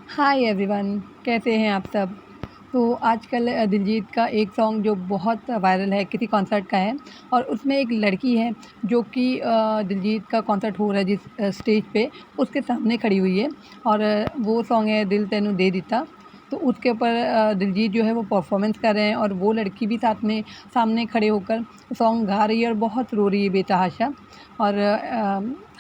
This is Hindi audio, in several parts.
हाय एवरीवन, कैसे हैं आप सब। तो आजकल दिलजीत का एक सॉन्ग जो बहुत वायरल है किसी कॉन्सर्ट का है और उसमें एक लड़की है जो कि दिलजीत का कॉन्सर्ट हो रहा है जिस स्टेज पे उसके सामने खड़ी हुई है और वो सॉन्ग है दिल तैनू दे दिता। तो उसके ऊपर दिलजीत जो है वो परफॉर्मेंस कर रहे हैं और वो लड़की भी साथ में सामने खड़े होकर सॉन्ग गा रही है और बहुत रो रही है बेतहाशा और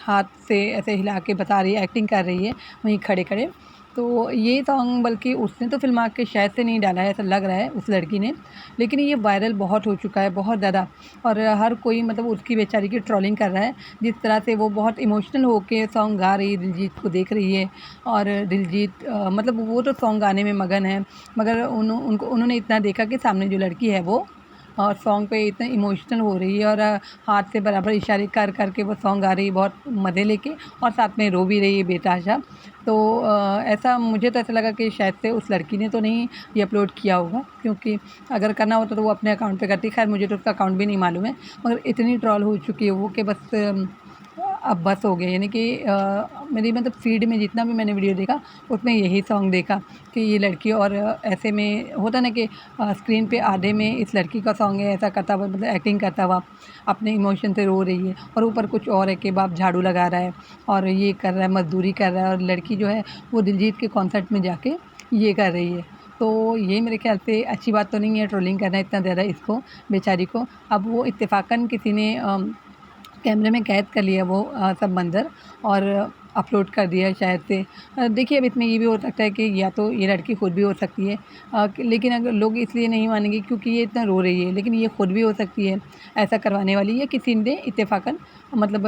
हाथ से ऐसे हिला के बता रही है, एक्टिंग कर रही है वहीं खड़े खड़े। तो ये सॉन्ग बल्कि उसने तो फ़िल्मा के शायद से नहीं डाला है, ऐसा लग रहा है उस लड़की ने, लेकिन ये वायरल बहुत हो चुका है, बहुत ज़्यादा। और हर कोई मतलब उसकी बेचारी की ट्रोलिंग कर रहा है, जिस तरह से वो बहुत इमोशनल होके सॉन्ग गा रही है, दिलजीत को देख रही है। और दिलजीत मतलब वो तो सॉन्ग गाने में मगन है, मगर उन्होंने इतना देखा कि सामने जो लड़की है वो और सॉन्ग पे इतना इमोशनल हो रही है और हाथ से बराबर इशारे कर कर के वो सॉन्ग गा रही है बहुत मज़े लेके और साथ में रो भी रही है बेतहाशा। तो ऐसा मुझे तो ऐसा लगा कि शायद से उस लड़की ने तो नहीं ये अपलोड किया होगा, क्योंकि अगर करना होता तो वो अपने अकाउंट पे करती। खैर मुझे तो उसका अकाउंट भी नहीं मालूम है, मगर इतनी ट्रोल हो चुकी है वो कि बस अब बस हो गया। यानी कि मेरी मतलब फीड में जितना भी मैंने वीडियो देखा उसमें यही सॉन्ग देखा कि ये लड़की और ऐसे में होता ना कि स्क्रीन पे आधे में इस लड़की का सॉन्ग है, ऐसा करता हुआ मतलब एक्टिंग करता हुआ अपने इमोशन से रो रही है और ऊपर कुछ और है कि बाप झाड़ू लगा रहा है और ये कर रहा है, मज़दूरी कर रहा है और लड़की जो है वो दिलजीत के कॉन्सर्ट में जाके ये कर रही है। तो ये मेरे ख्याल से अच्छी बात तो नहीं है ट्रोलिंग करना इतना ज़्यादा इसको, बेचारी को। अब वो इत्तेफ़ाक़न किसी ने कैमरे में कैद कर लिया वो सब मंज़र और अपलोड कर दिया है शायद से। देखिए अब इसमें ये भी हो सकता है कि या तो ये लड़की खुद भी हो सकती है, लेकिन अगर लोग इसलिए नहीं मानेंगे क्योंकि ये इतना रो रही है, लेकिन ये खुद भी हो सकती है ऐसा करवाने वाली, या किसी ने इत्तेफ़ाक़न मतलब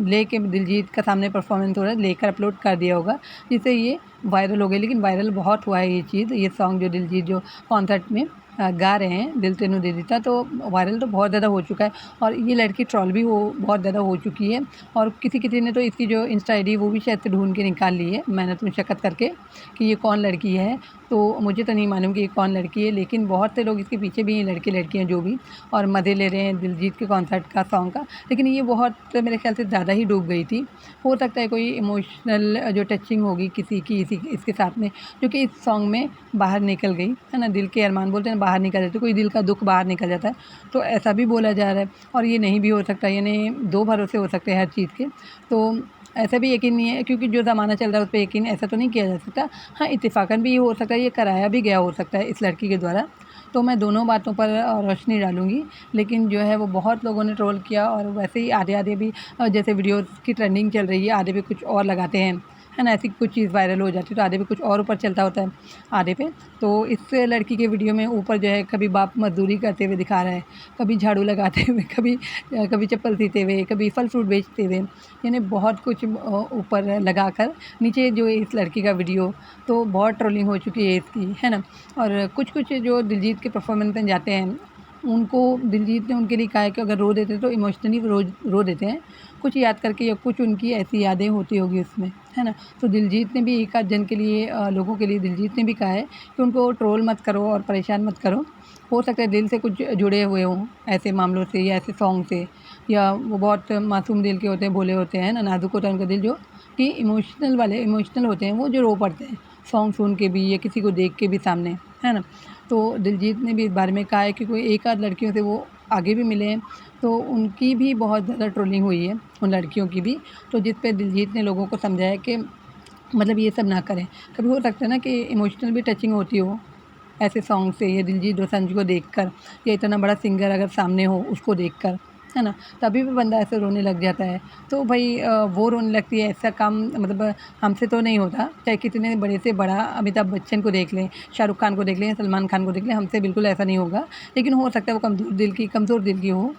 लेके दिलजीत का सामने परफॉर्मेंस हो रहा है लेकर अपलोड कर दिया होगा, जिससे ये वायरल हो गई। लेकिन वायरल बहुत हुआ है ये चीज़, ये सॉन्ग जो दिलजीत जो कॉन्सर्ट में गा रहे हैं दिल तेनू दे दिता, तो वायरल तो बहुत ज़्यादा हो चुका है और ये लड़की ट्रोल भी हो बहुत ज़्यादा हो चुकी है। और किसी ने तो इसकी जो इंस्टा आईडी वो भी शायद से ढूंढ के निकाल ली है मेहनत मुशक्क़त करके कि ये कौन लड़की है। तो मुझे तो नहीं मालूम कि ये कौन लड़की है, लेकिन बहुत से लोग इसके पीछे भी हैं, लड़के लड़कियाँ जो भी, और मज़े ले रहे हैं दिलजीत के कॉन्सर्ट का सॉन्ग का। लेकिन ये बहुत मेरे ख्याल से ज़्यादा ही डूब गई थी। हो सकता है कोई इमोशनल जो टचिंग होगी किसी की इसके साथ में, जो कि इस सॉन्ग में बाहर निकल गई है ना। दिल के अरमान बोलते हैं बाहर निकल जाते, कोई दिल का दुख बाहर निकल जाता है, तो ऐसा भी बोला जा रहा है। और ये नहीं भी हो सकता, यानी दो भरोसे हो सकते हैं हर चीज़ के। तो ऐसा भी यकीन नहीं है क्योंकि जो ज़माना चल रहा है उस पे यकीन ऐसा तो नहीं किया जा सकता। हाँ, इत्तेफ़ाक़न भी ये हो सकता है, ये कराया भी गया हो सकता है इस लड़की के द्वारा। तो मैं दोनों बातों पर रोशनी डालूँगी। लेकिन जो है वो बहुत लोगों ने ट्रोल किया और वैसे ही आधे-आधे भी जैसे वीडियोज़ की ट्रेंडिंग चल रही है, आधे पे कुछ और लगाते हैं, है ना? ऐसी कुछ चीज़ वायरल हो जाती है तो आधे पे कुछ और ऊपर चलता होता है आधे पे। तो इस लड़की के वीडियो में ऊपर जो है कभी बाप मज़दूरी करते हुए दिखा रहा है, कभी झाड़ू लगाते हुए, कभी चप्पल सीते हुए, कभी फल फ्रूट बेचते हुए, यानी बहुत कुछ ऊपर लगाकर नीचे जो है इस लड़की का वीडियो, तो बहुत ट्रोलिंग हो चुकी है इसकी, है ना? और कुछ जो दिलजीत के परफॉर्मेंस में जाते हैं, उनको दिलजीत ने उनके लिए कहा है कि अगर रो देते तो इमोशनली रो देते हैं, कुछ याद करके या कुछ उनकी ऐसी यादें होती होगी उसमें, है ना? तो दिलजीत ने भी एक आध जन के लिए लोगों के लिए दिलजीत ने भी कहा है कि उनको ट्रोल मत करो और परेशान मत करो। हो सकता है दिल से कुछ जुड़े हुए हों ऐसे मामलों से या ऐसे सॉन्ग से, या वो बहुत मासूम दिल के होते हैं, भोले होते हैं ना, नाज़ुक होता है उनका दिल जो कि इमोशनल होते हैं, वो जो रो पड़ते हैं सॉन्ग सुन के भी या किसी को देख के भी सामने, है ना? तो दिलजीत ने भी इस बारे में कहा है कि कोई एक आध लड़कियों से वो आगे भी मिले हैं, तो उनकी भी बहुत ज़्यादा ट्रोलिंग हुई है, उन लड़कियों की भी। तो जिस पे दिलजीत ने लोगों को समझाया कि मतलब ये सब ना करें। कभी हो सकता है ना कि इमोशनल भी टचिंग होती हो ऐसे सॉन्ग से, या दिलजीत दोसांझ को देखकर, या इतना बड़ा सिंगर अगर सामने हो उसको देखकर, है ना? तभी भी बंदा ऐसे रोने लग जाता है। तो भई वो रोने लगती है, ऐसा काम मतलब हमसे तो नहीं होता। चाहे कितने बड़े से बड़ा अमिताभ बच्चन को देख लें, शाहरुख खान को देख लें, सलमान खान को देख लें, हमसे बिल्कुल ऐसा नहीं होगा। लेकिन हो सकता है वो कमज़ोर दिल की हो,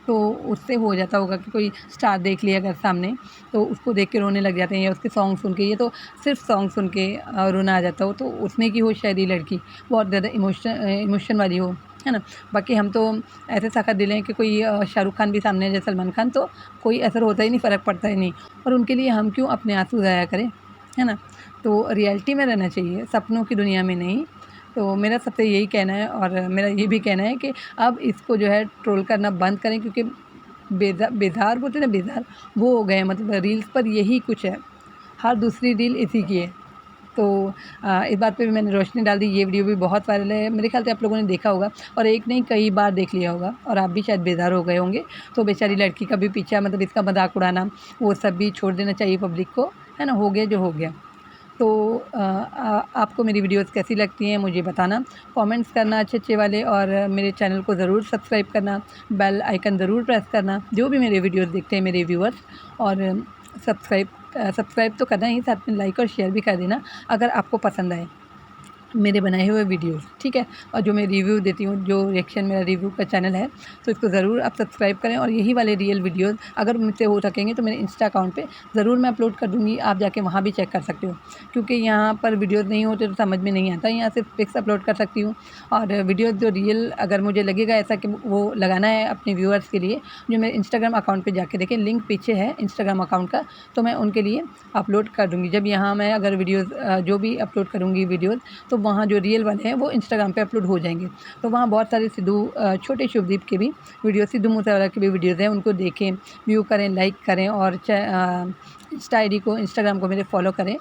तो उससे हो जाता होगा कि कोई स्टार देख लिया अगर सामने, तो उसको देख के रोने लग जाते हैं, या उसके सॉन्ग सुन के, ये तो सिर्फ़ सॉन्ग सुन के रोना आ जाता हो, तो उसमें की हो शायद ये लड़की बहुत ज़्यादा इमोशन वाली हो, है ना? बाकी हम तो ऐसे सख़त दिल हैं कि कोई शाहरुख खान भी सामने आ जाए, सलमान खान, तो कोई असर होता ही नहीं, फ़र्क पड़ता ही नहीं। और उनके लिए हम क्यों अपने आँसू ज़ाया करें, है ना? तो रियलिटी में रहना चाहिए, सपनों की दुनिया में नहीं। तो मेरा सबसे यही कहना है, और मेरा ये भी कहना है कि अब इसको जो है ट्रोल करना बंद करें, क्योंकि बेजार बोलते हैं ना, बेजार वो हो गए हैं। मतलब रील्स पर यही कुछ है, हर दूसरी रील इसी की है। तो इस बात पे भी मैंने रोशनी डाल दी। ये वीडियो भी बहुत वायरल है, मेरे ख्याल से आप लोगों ने देखा होगा और एक नहीं कई बार देख लिया होगा और आप भी शायद बेजार हो गए होंगे। तो बेचारी लड़की का भी पीछा, मतलब इसका मजाक उड़ाना वो सब भी छोड़ देना चाहिए पब्लिक को, है ना। हो गया जो हो गया। तो आपको मेरी वीडियोस कैसी लगती हैं मुझे बताना, कमेंट्स करना अच्छे वाले, और मेरे चैनल को ज़रूर सब्सक्राइब करना, बेल आइकन ज़रूर प्रेस करना, जो भी मेरे वीडियोस देखते हैं मेरे व्यूअर्स। और सब्सक्राइब तो करना ही, साथ में लाइक और शेयर भी कर देना अगर आपको पसंद आए मेरे बनाए हुए वीडियोस, ठीक है। और जो मैं रिव्यू देती हूँ, जो रिएक्शन मेरा रिव्यू का चैनल है, तो इसको ज़रूर आप सब्सक्राइब करें। और यही वाले रियल वीडियोस अगर मुझसे हो सकेंगे तो मेरे इंस्टा अकाउंट पे ज़रूर मैं अपलोड कर दूँगी, आप जाके वहाँ भी चेक कर सकते हो, क्योंकि यहाँ पर वीडियोस नहीं होते तो समझ में नहीं आता। यहाँ सिर्फ पिक्स अपलोड कर सकती हूँ, और वीडियोज़ जो रियल अगर मुझे लगेगा ऐसा कि वो लगाना है अपने व्यूअर्स के लिए, जो मेरे इंस्टाग्राम अकाउंट पर जाके देखें, लिंक पीछे है इंस्टाग्राम अकाउंट का, तो मैं उनके लिए अपलोड कर दूँगी। जब यहाँ मैं अगर वीडियोज़ जो भी अपलोड करूँगी वीडियोज़, तो वहाँ जो रियल वाले हैं वो इंस्टाग्राम पे अपलोड हो जाएंगे। तो वहाँ बहुत सारे छोटे शुभदीप के भी वीडियो, सिद्धू मूसेवाला के भी वीडियोज़ हैं, उनको देखें, व्यू करें, लाइक करें, और इंस्टा आईडी को, इंस्टाग्राम को मेरे फॉलो करें।